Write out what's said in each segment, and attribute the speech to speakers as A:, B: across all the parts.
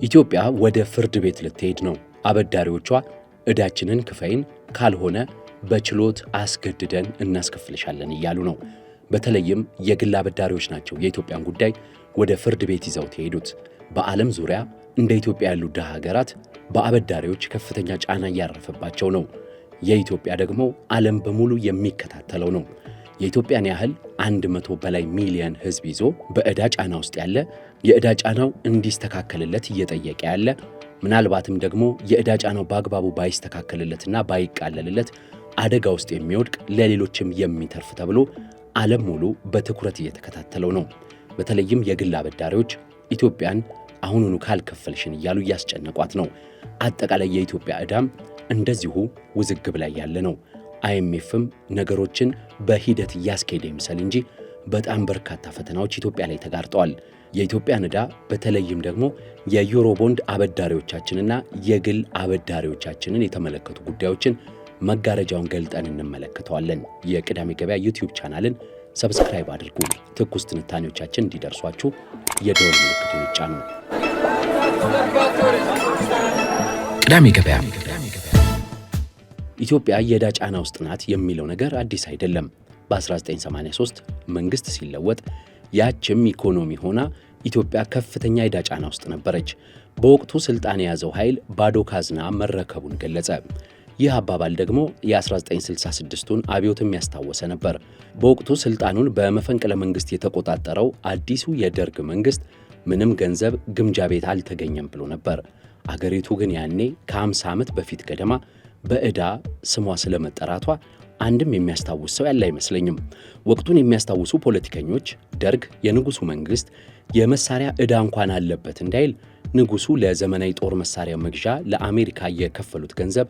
A: ኢትዮጵያ ወደ ፍርድ ቤት ልትሄድ ነው። አበዳሪዎቿ ዕዳችንን ክፈይን፣ ካልሆነ በችሎት አስገድደን እናስከፍልሻለን እያሉ ነው። በተለይም የግል አበዳሪዎች ናቸው የኢትዮጵያን ጉዳይ ወደ ፍርድ ቤት ይዘውት የሄዱት። በዓለም ዙሪያ እንደ ኢትዮጵያ ያሉ ድሃ ሀገራት በአበዳሪዎች ከፍተኛ ጫና እያረፈባቸው ነው። የኢትዮጵያ ደግሞ ዓለም በሙሉ የሚከታተለው ነው። የኢትዮጵያን ያህል 100 በላይ ሚሊዮን ሕዝብ ይዞ በዕዳ ጫና ውስጥ ያለ፣ የዕዳ ጫናው እንዲስተካከልለት እየጠየቀ ያለ፣ ምናልባትም ደግሞ የዕዳ ጫናው በአግባቡ ባይስተካከልለትና ባይቃለልለት አደጋ ውስጥ የሚወድቅ ለሌሎችም የሚተርፍ ተብሎ ዓለም ሙሉ በትኩረት እየተከታተለው ነው። በተለይም የግል አበዳሪዎች ኢትዮጵያን አሁኑኑ ካልከፈልሽን እያሉ እያስጨነቋት ነው። አጠቃላይ የኢትዮጵያ ዕዳም እንደዚሁ ውዝግብ ላይ ያለ ነው። አይኤምኤፍም ነገሮችን በሂደት እያስኬደ ይምሰል እንጂ በጣም በርካታ ፈተናዎች ኢትዮጵያ ላይ ተጋርጠዋል። የኢትዮጵያን ዕዳ በተለይም ደግሞ የዩሮ ቦንድ አበዳሪዎቻችንና የግል አበዳሪዎቻችንን የተመለከቱ ጉዳዮችን መጋረጃውን ገልጠን እንመለከተዋለን። የቅዳሜ ገበያ ዩቲዩብ ቻናልን ሰብስክራይብ አድርጉ። ትኩስ ትንታኔዎቻችን እንዲደርሷችሁ የደወል ምልክቱን ይጫኑ። ቅዳሜ ገበያ። ኢትዮጵያ የዕዳ ጫና ውስጥ ናት የሚለው ነገር አዲስ አይደለም። በ1983 መንግስት ሲለወጥ ያችም ኢኮኖሚ ሆና ኢትዮጵያ ከፍተኛ የዕዳ ጫና ውስጥ ነበረች። በወቅቱ ስልጣን የያዘው ኃይል ባዶ ካዝና መረከቡን ገለጸ። ይህ አባባል ደግሞ የ1966ቱን አብዮትም ያስታወሰ ነበር። በወቅቱ ስልጣኑን በመፈንቅለ መንግስት የተቆጣጠረው አዲሱ የደርግ መንግስት ምንም ገንዘብ ግምጃ ቤት አልተገኘም ብሎ ነበር። አገሪቱ ግን ያኔ ከ50 ዓመት በፊት ገደማ በዕዳ ስሟ ስለመጠራቷ አንድም የሚያስታውስ ሰው ያለ አይመስለኝም። ወቅቱን የሚያስታውሱ ፖለቲከኞች ደርግ የንጉሱ መንግስት የመሳሪያ ዕዳ እንኳን አለበት እንዳይል ንጉሱ ለዘመናዊ ጦር መሳሪያ መግዣ ለአሜሪካ የከፈሉት ገንዘብ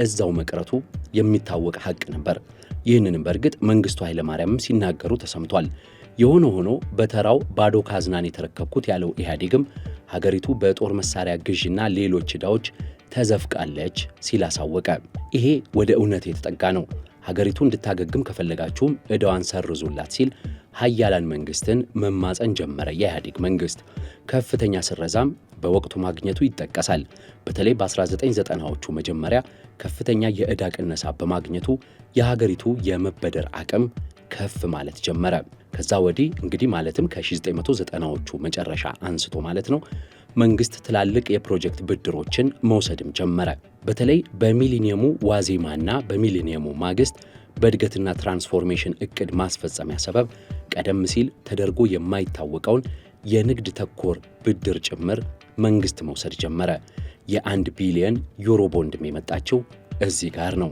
A: እዛው መቅረቱ የሚታወቅ ሐቅ ነበር። ይህንንም በእርግጥ መንግስቱ ኃይለማርያምም ሲናገሩ ተሰምቷል። የሆነ ሆኖ በተራው ባዶ ካዝናን የተረከብኩት ያለው ኢህአዴግም ሀገሪቱ በጦር መሳሪያ ግዥና ሌሎች ዕዳዎች ተዘፍቃለች ሲል አሳወቀ። ይሄ ወደ እውነት የተጠጋ ነው። ሀገሪቱ እንድታገግም ከፈለጋችሁም ዕዳዋን ሰርዙላት ሲል ሀያላን መንግስትን መማፀን ጀመረ። የኢህአዴግ መንግስት ከፍተኛ ስረዛም በወቅቱ ማግኘቱ ይጠቀሳል። በተለይ በ1990ዎቹ መጀመሪያ ከፍተኛ የዕዳ ቅነሳ በማግኘቱ የሀገሪቱ የመበደር አቅም ከፍ ማለት ጀመረ። ከዛ ወዲህ እንግዲህ ማለትም ከ1990ዎቹ መጨረሻ አንስቶ ማለት ነው መንግስት ትላልቅ የፕሮጀክት ብድሮችን መውሰድም ጀመረ። በተለይ በሚሊኒየሙ ዋዜማና በሚሊኒየሙ ማግስት በእድገትና ትራንስፎርሜሽን እቅድ ማስፈጸሚያ ሰበብ ቀደም ሲል ተደርጎ የማይታወቀውን የንግድ ተኮር ብድር ጭምር መንግስት መውሰድ ጀመረ። የ1 ቢሊዮን ዩሮ ቦንድም የመጣችው እዚህ ጋር ነው።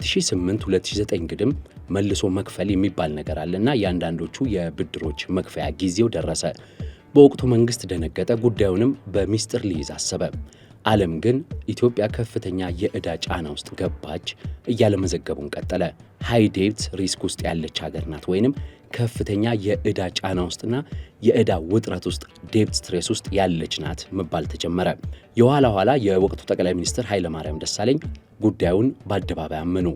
A: በ2008-2009 ግድም መልሶ መክፈል የሚባል ነገር አለና የአንዳንዶቹ የብድሮች መክፈያ ጊዜው ደረሰ። በወቅቱ መንግስት ደነገጠ። ጉዳዩንም በሚስጥር ሊይዝ አሰበ። ዓለም ግን ኢትዮጵያ ከፍተኛ የዕዳ ጫና ውስጥ ገባች እያለ መዘገቡን ቀጠለ። ሃይ ዴብት ሪስክ ውስጥ ያለች ሀገር ናት፣ ወይንም ከፍተኛ የዕዳ ጫና ውስጥና የዕዳ ውጥረት ውስጥ ዴብት ስትሬስ ውስጥ ያለች ናት መባል ተጀመረ። የኋላ ኋላ የወቅቱ ጠቅላይ ሚኒስትር ኃይለማርያም ደሳለኝ ጉዳዩን በአደባባይ አመኑ።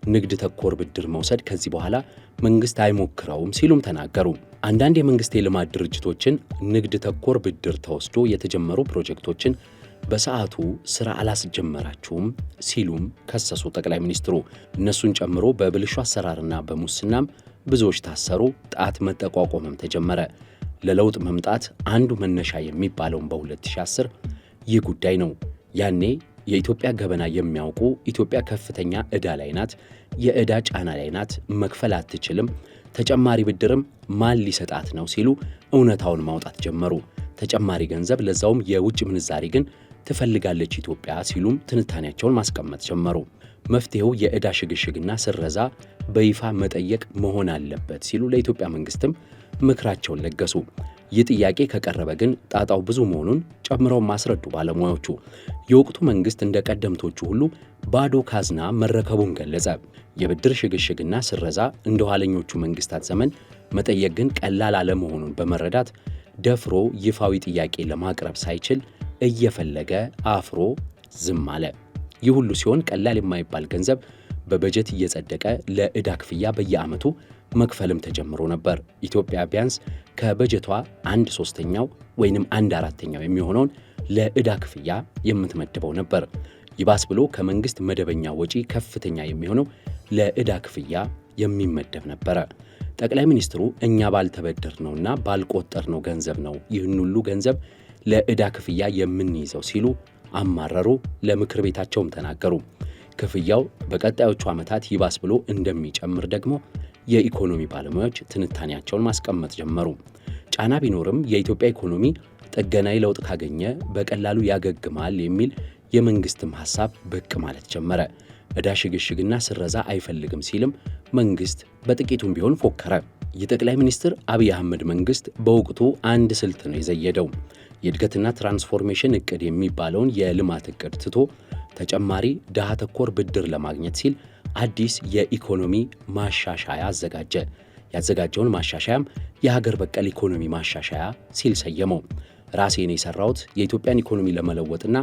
A: ንግድ ተኮር ብድር መውሰድ ከዚህ በኋላ መንግስት አይሞክረውም ሲሉም ተናገሩ። አንዳንድ የመንግስት የልማት ድርጅቶችን ንግድ ተኮር ብድር ተወስዶ የተጀመሩ ፕሮጀክቶችን በሰዓቱ ስራ አላስጀመራችሁም ሲሉም ከሰሱ ጠቅላይ ሚኒስትሩ። እነሱን ጨምሮ በብልሹ አሰራርና በሙስናም ብዙዎች ታሰሩ። ጣት መጠቋቆምም ተጀመረ። ለለውጥ መምጣት አንዱ መነሻ የሚባለውን በ2010 ይህ ጉዳይ ነው። ያኔ የኢትዮጵያ ገበና የሚያውቁ ኢትዮጵያ ከፍተኛ ዕዳ ላይ ናት፣ የዕዳ ጫና ላይ ናት፣ መክፈል አትችልም፣ ተጨማሪ ብድርም ማን ሊሰጣት ነው ሲሉ እውነታውን ማውጣት ጀመሩ። ተጨማሪ ገንዘብ ለዛውም የውጭ ምንዛሪ ግን ትፈልጋለች ኢትዮጵያ ሲሉም ትንታኔያቸውን ማስቀመጥ ጀመሩ። መፍትሄው የዕዳ ሽግሽግና ስረዛ በይፋ መጠየቅ መሆን አለበት ሲሉ ለኢትዮጵያ መንግስትም ምክራቸውን ለገሱ። ይህ ጥያቄ ከቀረበ ግን ጣጣው ብዙ መሆኑን ጨምረው ማስረዱ ባለሙያዎቹ። የወቅቱ መንግስት እንደ ቀደምቶቹ ሁሉ ባዶ ካዝና መረከቡን ገለጸ። የብድር ሽግሽግና ስረዛ እንደ ኋለኞቹ መንግስታት ዘመን መጠየቅ ግን ቀላል አለመሆኑን በመረዳት ደፍሮ ይፋዊ ጥያቄ ለማቅረብ ሳይችል እየፈለገ አፍሮ ዝም አለ። ይህ ሁሉ ሲሆን ቀላል የማይባል ገንዘብ በበጀት እየጸደቀ ለዕዳ ክፍያ በየዓመቱ መክፈልም ተጀምሮ ነበር። ኢትዮጵያ ቢያንስ ከበጀቷ 1/3 ወይንም 1/4 የሚሆነውን ለዕዳ ክፍያ የምትመድበው ነበር። ይባስ ብሎ ከመንግስት መደበኛ ወጪ ከፍተኛ የሚሆነው ለዕዳ ክፍያ የሚመደብ ነበረ። ጠቅላይ ሚኒስትሩ እኛ ባልተበደርነውና ባልቆጠርነው ገንዘብ ነው ይህን ሁሉ ገንዘብ ለዕዳ ክፍያ የምንይዘው ሲሉ አማረሩ። ለምክር ቤታቸውም ተናገሩ። ክፍያው በቀጣዮቹ ዓመታት ይባስ ብሎ እንደሚጨምር ደግሞ የኢኮኖሚ ባለሙያዎች ትንታኔያቸውን ማስቀመጥ ጀመሩ። ጫና ቢኖርም የኢትዮጵያ ኢኮኖሚ ጥገናዊ ለውጥ ካገኘ በቀላሉ ያገግማል የሚል የመንግስትም ሐሳብ ብቅ ማለት ጀመረ። ዕዳ ሽግሽግና ስረዛ አይፈልግም ሲልም መንግስት በጥቂቱም ቢሆን ፎከረ። የጠቅላይ ሚኒስትር አብይ አህመድ መንግስት በወቅቱ አንድ ስልት ነው የዘየደው። የእድገትና ትራንስፎርሜሽን እቅድ የሚባለውን የልማት እቅድ ትቶ ተጨማሪ ድሃ ተኮር ብድር ለማግኘት ሲል አዲስ የኢኮኖሚ ማሻሻያ አዘጋጀ። ያዘጋጀውን ማሻሻያም የሀገር በቀል ኢኮኖሚ ማሻሻያ ሲል ሰየመው። ራሴን የሰራሁት የኢትዮጵያን ኢኮኖሚ ለመለወጥና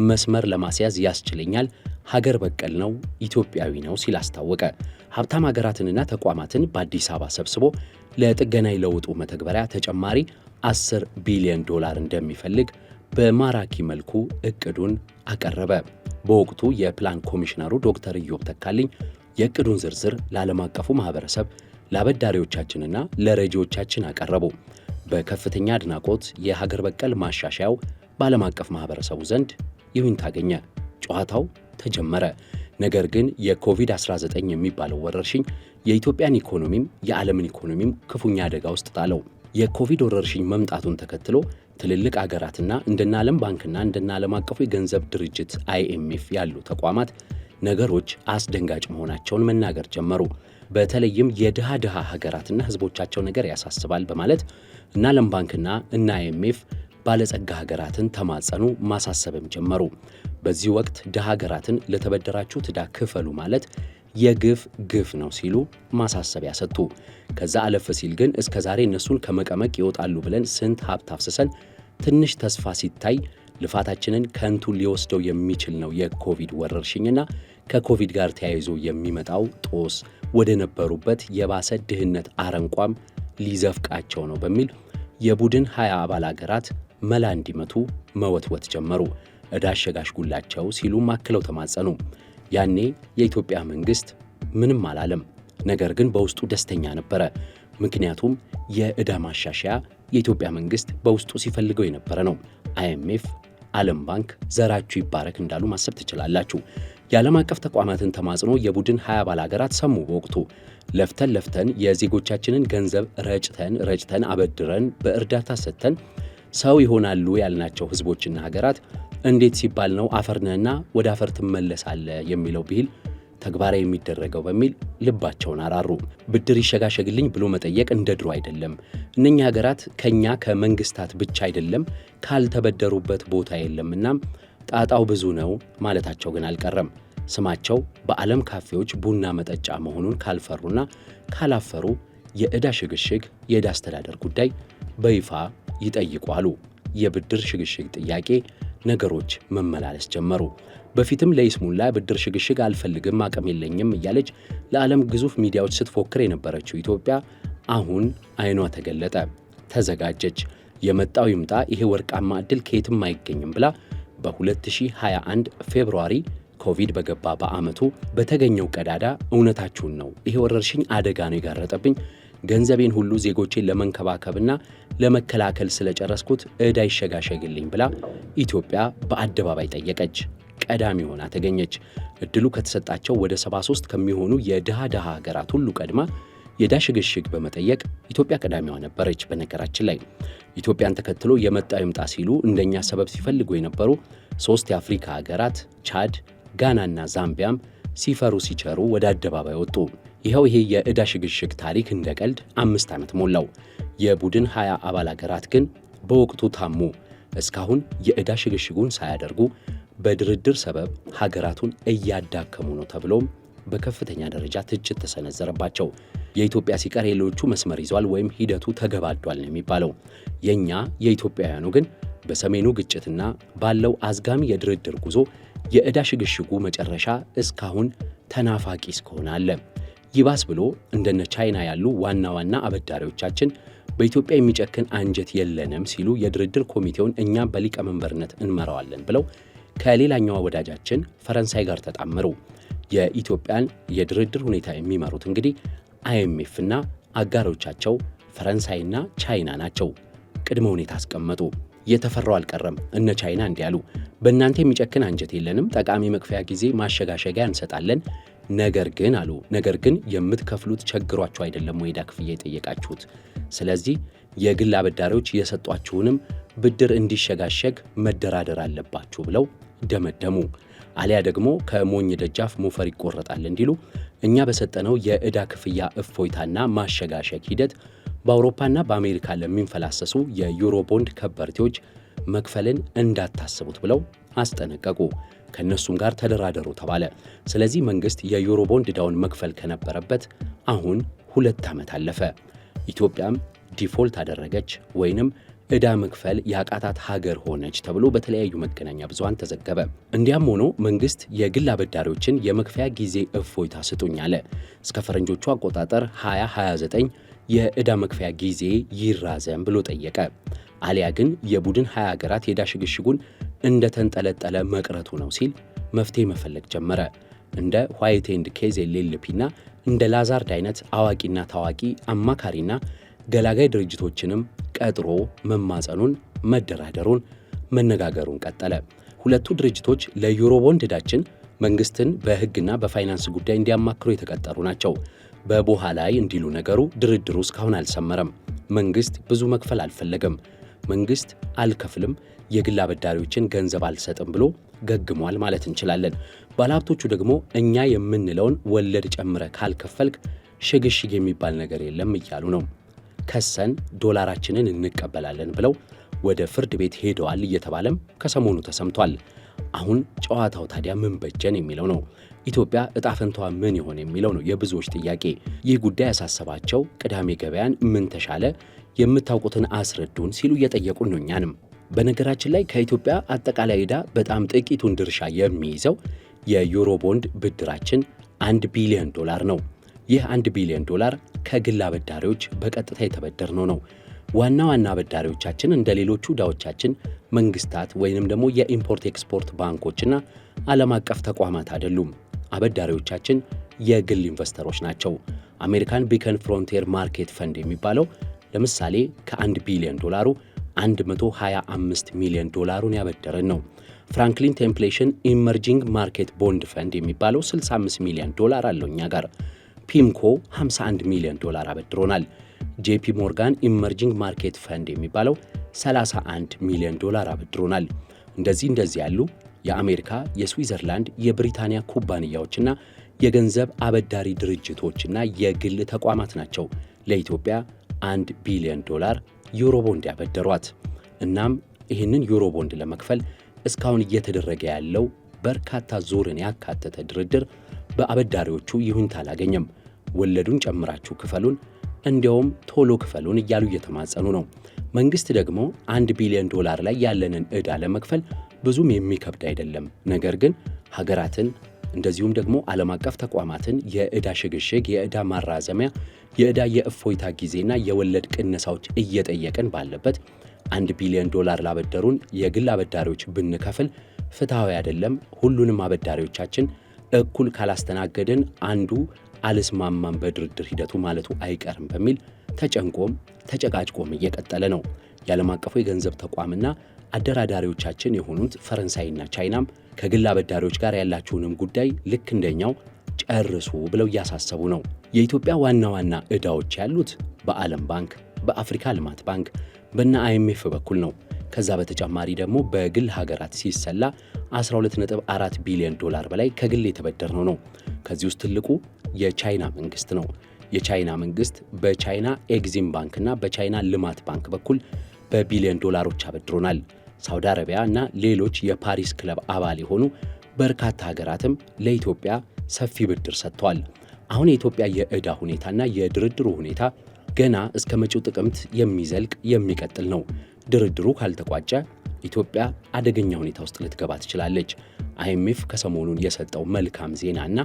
A: መስመር ለማስያዝ ያስችለኛል፣ ሀገር በቀል ነው፣ ኢትዮጵያዊ ነው ሲል አስታወቀ። ሀብታም ሀገራትንና ተቋማትን በአዲስ አበባ ሰብስቦ ለጥገናዊ ለውጡ መተግበሪያ ተጨማሪ $10 ቢሊዮን እንደሚፈልግ በማራኪ መልኩ እቅዱን አቀረበ። በወቅቱ የፕላን ኮሚሽነሩ ዶክተር ኢዮብ ተካልኝ የእቅዱን ዝርዝር ለዓለም አቀፉ ማህበረሰብ፣ ለአበዳሪዎቻችንና ለረጂዎቻችን አቀረቡ። በከፍተኛ አድናቆት የሀገር በቀል ማሻሻያው በዓለም አቀፍ ማህበረሰቡ ዘንድ ይሁንታ አገኘ። ጨዋታው ተጀመረ። ነገር ግን የኮቪድ-19 የሚባለው ወረርሽኝ የኢትዮጵያን ኢኮኖሚም የዓለምን ኢኮኖሚም ክፉኛ አደጋ ውስጥ ጣለው። የኮቪድ ወረርሽኝ መምጣቱን ተከትሎ ትልልቅ አገራትና እንደነ ዓለም ባንክና እንደነ ዓለም አቀፉ የገንዘብ ድርጅት IMF ያሉ ተቋማት ነገሮች አስደንጋጭ መሆናቸውን መናገር ጀመሩ። በተለይም የድሃ ሀገራትና ህዝቦቻቸው ነገር ያሳስባል በማለት እና ዓለም ባንክና እና IMF ባለጸጋ ሀገራትን ተማጸኑ፣ ማሳሰብም ጀመሩ። በዚህ ወቅት ድሃ ሀገራትን ለተበደራችሁት ዕዳ ክፈሉ ማለት ግፍ ነው ሲሉ ማሳሰቢያ ሰጡ። ከዛ አለፍ ሲል ግን እስከዛሬ እነሱን ከመቀመቅ ይወጣሉ ብለን ስንት ሀብት አፍስሰን ትንሽ ተስፋ ሲታይ ልፋታችንን ከንቱ ሊወስደው የሚችል ነው የኮቪድ ወረርሽኝና ከኮቪድ ጋር ተያይዞ የሚመጣው ጦስ ወደ ነበሩበት የባሰ ድህነት አረንቋም ሊዘፍቃቸው ነው በሚል የቡድን 20 አባል ሀገራት መላ እንዲመቱ መወትወት ጀመሩ። ዕዳ አሸጋሽጉላቸው ሲሉ አክለው ተማጸኑ። ያኔ የኢትዮጵያ መንግስት ምንም አላለም። ነገር ግን በውስጡ ደስተኛ ነበረ። ምክንያቱም የዕዳ ማሻሻያ የኢትዮጵያ መንግስት በውስጡ ሲፈልገው የነበረ ነው። IMF፣ ዓለም ባንክ ዘራችሁ ይባረክ እንዳሉ ማሰብ ትችላላችሁ። የዓለም አቀፍ ተቋማትን ተማጽኖ የቡድን 20 አባል ሀገራት ሰሙ። በወቅቱ ለፍተን የዜጎቻችንን ገንዘብ ረጭተን አበድረን በእርዳታ ሰጥተን ሰው ይሆናሉ ያልናቸው ህዝቦችና ሀገራት እንዴት ሲባል ነው አፈርነህና ወደ አፈር ትመለሳለህ የሚለው ብሂል ተግባራዊ የሚደረገው በሚል ልባቸውን አራሩ። ብድር ይሸጋሸግልኝ ብሎ መጠየቅ እንደ ድሮ አይደለም። እነኛ ሀገራት ከኛ ከመንግስታት ብቻ አይደለም ካልተበደሩበት ቦታ የለምና ጣጣው ብዙ ነው ማለታቸው ግን አልቀረም። ስማቸው በዓለም ካፌዎች ቡና መጠጫ መሆኑን ካልፈሩና ካላፈሩ የዕዳ ሽግሽግ፣ የዕዳ አስተዳደር ጉዳይ በይፋ ይጠይቋሉ። የብድር ሽግሽግ ጥያቄ ነገሮች መመላለስ ጀመሩ። በፊትም ለይስሙላ ብድር ሽግሽግ አልፈልግም አቅም የለኝም እያለች ለዓለም ግዙፍ ሚዲያዎች ስትፎክር የነበረችው ኢትዮጵያ አሁን አይኗ ተገለጠ፣ ተዘጋጀች። የመጣው ይምጣ ይሄ ወርቃማ ዕድል ከየትም አይገኝም ብላ በ2021 ፌብሩዋሪ ኮቪድ በገባ በዓመቱ በተገኘው ቀዳዳ እውነታችሁን ነው፣ ይሄ ወረርሽኝ አደጋ ነው የጋረጠብኝ፣ ገንዘቤን ሁሉ ዜጎቼን ለመንከባከብና ለመከላከል ስለጨረስኩት ዕዳ ይሸጋሸግልኝ ብላ ኢትዮጵያ በአደባባይ ጠየቀች። ቀዳሚ ሆና ተገኘች። እድሉ ከተሰጣቸው ወደ 73 ከሚሆኑ የድሃ ሀገራት ሁሉ ቀድማ የዕዳ ሽግሽግ በመጠየቅ ኢትዮጵያ ቀዳሚዋ ነበረች። በነገራችን ላይ ኢትዮጵያን ተከትሎ የመጣው ይምጣ ሲሉ እንደኛ ሰበብ ሲፈልጉ የነበሩ 3 የአፍሪካ ሀገራት ቻድ፣ ጋናና ዛምቢያም ሲፈሩ ሲቸሩ ወደ አደባባይ ወጡ። ይሄ የዕዳ ሽግሽግ ታሪክ እንደ ቀልድ 5 ዓመት ሞላው። የቡድን 20 አባል ሀገራት ግን በወቅቱ ታሙ። እስካሁን የዕዳ ሽግሽጉን ሳያደርጉ በድርድር ሰበብ ሀገራቱን እያዳከሙ ነው ተብሎም በከፍተኛ ደረጃ ትችት ተሰነዘረባቸው። የኢትዮጵያ ሲቀር ሌሎቹ መስመር ይዟል ወይም ሂደቱ ተገባዷል ነው የሚባለው። የኛ የኢትዮጵያውያኑ ግን በሰሜኑ ግጭትና ባለው አዝጋሚ የድርድር ጉዞ የዕዳ ሽግሽጉ መጨረሻ እስካሁን ተናፋቂ እስከሆነ አለ። ይባስ ብሎ እንደነ ቻይና ያሉ ዋና ዋና አበዳሪዎቻችን በኢትዮጵያ የሚጨክን አንጀት የለንም ሲሉ የድርድር ኮሚቴውን እኛ በሊቀመንበርነት እንመራዋለን ብለው ከሌላኛዋ ወዳጃችን ፈረንሳይ ጋር ተጣመሩ። የኢትዮጵያን የድርድር ሁኔታ የሚመሩት እንግዲህ IMF እና አጋሮቻቸው ፈረንሳይና ቻይና ናቸው። ቅድመ ሁኔታ አስቀመጡ። የተፈራው አልቀረም። እነ ቻይና እንዲህ አሉ፣ በእናንተ የሚጨክን አንጀት የለንም፣ ጠቃሚ መክፈያ ጊዜ ማሸጋሸጊያ እንሰጣለን። ነገር ግን የምትከፍሉት ቸግሯችሁ አይደለም ወይ ዕዳ ክፍያ የጠየቃችሁት? ስለዚህ የግል አበዳሪዎች የሰጧችሁንም ብድር እንዲሸጋሸግ መደራደር አለባችሁ ብለው ደመደሙ። አሊያ ደግሞ ከሞኝ ደጃፍ ሞፈር ይቆረጣል እንዲሉ እኛ በሰጠነው የዕዳ ክፍያ እፎይታና ማሸጋሸግ ሂደት በአውሮፓና በአሜሪካ ለሚንፈላሰሱ የዩሮ ቦንድ ከበርቴዎች መክፈልን እንዳታስቡት ብለው አስጠነቀቁ። ከነሱም ጋር ተደራደሩ ተባለ። ስለዚህ መንግስት የዩሮ ቦንድ ዕዳውን መክፈል ከነበረበት አሁን 2 ዓመት አለፈ። ኢትዮጵያም ዲፎልት አደረገች ወይንም ዕዳ መክፈል ያቃታት ሀገር ሆነች ተብሎ በተለያዩ መገናኛ ብዙሃን ተዘገበ። እንዲያም ሆኖ መንግስት የግል አበዳሪዎችን የመክፈያ ጊዜ እፎይታ ስጡኝ አለ። እስከ ፈረንጆቹ አቆጣጠር 2029 የዕዳ መክፈያ ጊዜ ይራዘም ብሎ ጠየቀ። አሊያ ግን የቡድን 20 ሀገራት የዕዳ ሽግሽጉን እንደተንጠለጠለ መቅረቱ ነው ሲል መፍትሄ መፈለግ ጀመረ። እንደ ዋይት ኤንድ ኬዝ ኤልኤልፒና እንደ ላዛርድ አይነት አዋቂና ታዋቂ አማካሪና ገላጋይ ድርጅቶችንም ቀጥሮ መማጸኑን፣ መደራደሩን፣ መነጋገሩን ቀጠለ። ሁለቱ ድርጅቶች ለዩሮ ቦንድ ዕዳችን መንግስትን በሕግና በፋይናንስ ጉዳይ እንዲያማክሩ የተቀጠሩ ናቸው። በቦሃ ላይ እንዲሉ ነገሩ ድርድሩ እስካሁን አልሰመረም። መንግስት ብዙ መክፈል አልፈለገም። መንግስት አልከፍልም፣ የግል አበዳሪዎችን ገንዘብ አልሰጥም ብሎ ገግሟል ማለት እንችላለን። ባለሀብቶቹ ደግሞ እኛ የምንለውን ወለድ ጨምረ ካልከፈልክ ሽግሽግ የሚባል ነገር የለም እያሉ ነው። ከሰን ዶላራችንን እንቀበላለን ብለው ወደ ፍርድ ቤት ሄደዋል እየተባለም ከሰሞኑ ተሰምቷል። አሁን ጨዋታው ታዲያ ምን በጀን የሚለው ነው። ኢትዮጵያ ዕጣ ፈንታዋ ምን ይሆን የሚለው ነው የብዙዎች ጥያቄ። ይህ ጉዳይ ያሳሰባቸው ቅዳሜ ገበያን ምን ተሻለ የምታውቁትን አስረዱን ሲሉ እየጠየቁን ነው እኛንም። በነገራችን ላይ ከኢትዮጵያ አጠቃላይ ዕዳ በጣም ጥቂቱን ድርሻ የሚይዘው የዩሮ ቦንድ ብድራችን $1 ቢሊዮን ነው። ይህ $1 ቢሊዮን ከግል አበዳሪዎች በቀጥታ የተበደርነው ነው። ዋና ዋና አበዳሪዎቻችን እንደ ሌሎቹ ዕዳዎቻችን መንግስታት ወይንም ደግሞ የኢምፖርት ኤክስፖርት ባንኮችና ዓለም አቀፍ ተቋማት አይደሉም። አበዳሪዎቻችን የግል ኢንቨስተሮች ናቸው። አሜሪካን ቢከን ፍሮንቲር ማርኬት ፈንድ የሚባለው ለምሳሌ ከ$1 ቢሊዮን 125 ሚሊዮን ዶላሩን ያበደረን ነው። ፍራንክሊን ቴምፕሌሽን ኢመርጂንግ ማርኬት ቦንድ ፈንድ የሚባለው $65 ሚሊዮን አለው እኛ ጋር። ፒምኮ $51 ሚሊዮን አበድሮናል። ጄፒ ሞርጋን ኢመርጂንግ ማርኬት ፈንድ የሚባለው $31 ሚሊዮን አበድሮናል። እንደዚህ ያሉ የአሜሪካ፣ የስዊዘርላንድ፣ የብሪታንያ ኩባንያዎችና የገንዘብ አበዳሪ ድርጅቶችና የግል ተቋማት ናቸው ለኢትዮጵያ $1 ቢሊዮን ዩሮ ቦንድ ያበደሯት። እናም ይህንን ዩሮ ቦንድ ለመክፈል እስካሁን እየተደረገ ያለው በርካታ ዙርን ያካተተ ድርድር በአበዳሪዎቹ ይሁንታ አላገኘም። ወለዱን ጨምራችሁ ክፈሉን፣ እንዲያውም ቶሎ ክፈሉን እያሉ እየተማጸኑ ነው። መንግስት ደግሞ $1 ቢሊዮን ላይ ያለንን ዕዳ ለመክፈል ብዙም የሚከብድ አይደለም። ነገር ግን ሀገራትን እንደዚሁም ደግሞ ዓለም አቀፍ ተቋማትን የዕዳ ሽግሽግ፣ የዕዳ ማራዘሚያ፣ የዕዳ የእፎይታ ጊዜና የወለድ ቅነሳዎች እየጠየቅን ባለበት $1 ቢሊዮን ላበደሩን የግል አበዳሪዎች ብንከፍል ፍትሐዊ አይደለም፣ ሁሉንም አበዳሪዎቻችን እኩል ካላስተናገድን አንዱ አልስማማም በድርድር ሂደቱ ማለቱ አይቀርም በሚል ተጨንቆም ተጨቃጭቆም እየቀጠለ ነው። የዓለም አቀፉ የገንዘብ ተቋምና አደራዳሪዎቻችን የሆኑት ፈረንሳይና ቻይናም ከግል አበዳሪዎች ጋር ያላችሁንም ጉዳይ ልክ እንደኛው ጨርሱ ብለው እያሳሰቡ ነው። የኢትዮጵያ ዋና ዋና ዕዳዎች ያሉት በዓለም ባንክ፣ በአፍሪካ ልማት ባንክ፣ በነ IMF በኩል ነው። ከዛ በተጨማሪ ደግሞ በግል ሀገራት ሲሰላ $12.4 ቢሊዮን በላይ ከግል የተበደርነው ነው። ከዚህ ውስጥ ትልቁ የቻይና መንግስት ነው። የቻይና መንግስት በቻይና ኤግዚም ባንክና በቻይና ልማት ባንክ በኩል በቢሊዮን ዶላሮች አበድሮናል። ሳውዲ አረቢያ እና ሌሎች የፓሪስ ክለብ አባል የሆኑ በርካታ ሀገራትም ለኢትዮጵያ ሰፊ ብድር ሰጥተዋል። አሁን የኢትዮጵያ የዕዳ ሁኔታና የድርድሩ ሁኔታ ገና እስከ መጪው ጥቅምት የሚዘልቅ የሚቀጥል ነው። ድርድሩ ካልተቋጨ ኢትዮጵያ አደገኛ ሁኔታ ውስጥ ልትገባ ትችላለች። IMF ከሰሞኑን የሰጠው መልካም ዜናና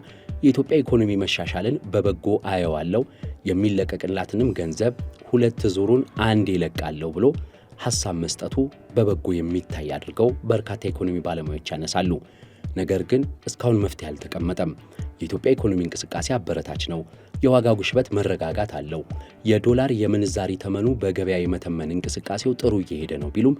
A: የኢትዮጵያ ኢኮኖሚ መሻሻልን በበጎ አየዋለሁ፣ የሚለቀቅላትንም ገንዘብ 2 ዙሩን አንዴ ይለቃለሁ ብሎ ሐሳብ መስጠቱ በበጎ የሚታይ አድርገው በርካታ ኢኮኖሚ ባለሙያዎች ያነሳሉ። ነገር ግን እስካሁን መፍትሄ አልተቀመጠም። የኢትዮጵያ ኢኮኖሚ እንቅስቃሴ አበረታች ነው። የዋጋ ግሽበት መረጋጋት አለው። የዶላር የምንዛሪ ተመኑ በገበያ የመተመን እንቅስቃሴው ጥሩ እየሄደ ነው ቢሉም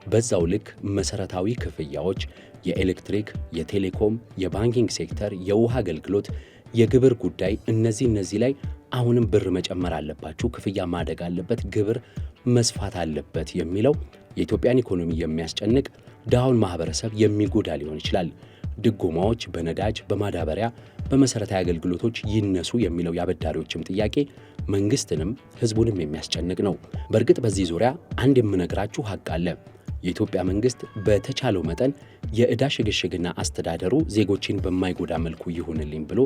A: በዛው ልክ መሰረታዊ ክፍያዎች፣ የኤሌክትሪክ፣ የቴሌኮም፣ የባንኪንግ ሴክተር፣ የውሃ አገልግሎት፣ የግብር ጉዳይ እነዚህ ላይ አሁንም ብር መጨመር አለባችሁ፣ ክፍያ ማደግ አለበት፣ ግብር መስፋት አለበት የሚለው የኢትዮጵያን ኢኮኖሚ የሚያስጨንቅ ድሃውን ማህበረሰብ የሚጎዳ ሊሆን ይችላል። ድጎማዎች በነዳጅ፣ በማዳበሪያ፣ በመሰረታዊ አገልግሎቶች ይነሱ የሚለው የአበዳሪዎችም ጥያቄ መንግስትንም ህዝቡንም የሚያስጨንቅ ነው። በእርግጥ በዚህ ዙሪያ አንድ የምነግራችሁ ሀቅ አለ። የኢትዮጵያ መንግስት በተቻለው መጠን የዕዳ ሽግሽግና አስተዳደሩ ዜጎችን በማይጎዳ መልኩ ይሁንልኝ ብሎ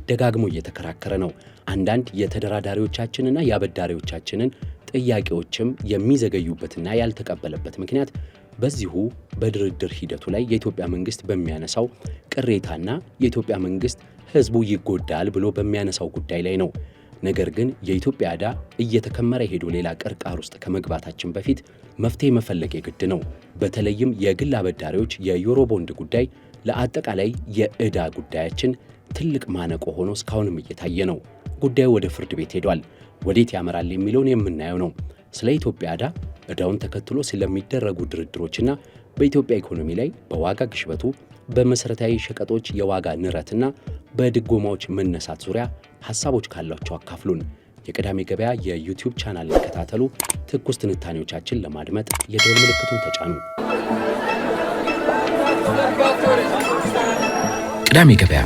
A: ደጋግሞ እየተከራከረ ነው። አንዳንድ የተደራዳሪዎቻችንና የአበዳሪዎቻችንን ጥያቄዎችም የሚዘገዩበትና ያልተቀበለበት ምክንያት በዚሁ በድርድር ሂደቱ ላይ የኢትዮጵያ መንግስት በሚያነሳው ቅሬታና የኢትዮጵያ መንግስት ህዝቡ ይጎዳል ብሎ በሚያነሳው ጉዳይ ላይ ነው። ነገር ግን የኢትዮጵያ ዕዳ እየተከመረ ሄዶ ሌላ ቅርቃር ውስጥ ከመግባታችን በፊት መፍትሄ መፈለግ የግድ ነው። በተለይም የግል አበዳሪዎች የዩሮ ቦንድ ጉዳይ ለአጠቃላይ የዕዳ ጉዳያችን ትልቅ ማነቆ ሆኖ እስካሁንም እየታየ ነው። ጉዳዩ ወደ ፍርድ ቤት ሄዷል። ወዴት ያመራል የሚለውን የምናየው ነው። ስለ ኢትዮጵያ ዕዳውን ተከትሎ ስለሚደረጉ ድርድሮችና በኢትዮጵያ ኢኮኖሚ ላይ በዋጋ ግሽበቱ፣ በመሰረታዊ ሸቀጦች የዋጋ ንረትና በድጎማዎች መነሳት ዙሪያ ሐሳቦች ካሏቸው አካፍሉን። የቅዳሜ ገበያ የዩቲዩብ ቻናል ይከታተሉ። ትኩስ ትንታኔዎቻችን ለማድመጥ የደወል ምልክቱን ተጫኑ።
B: ቅዳሜ ገበያ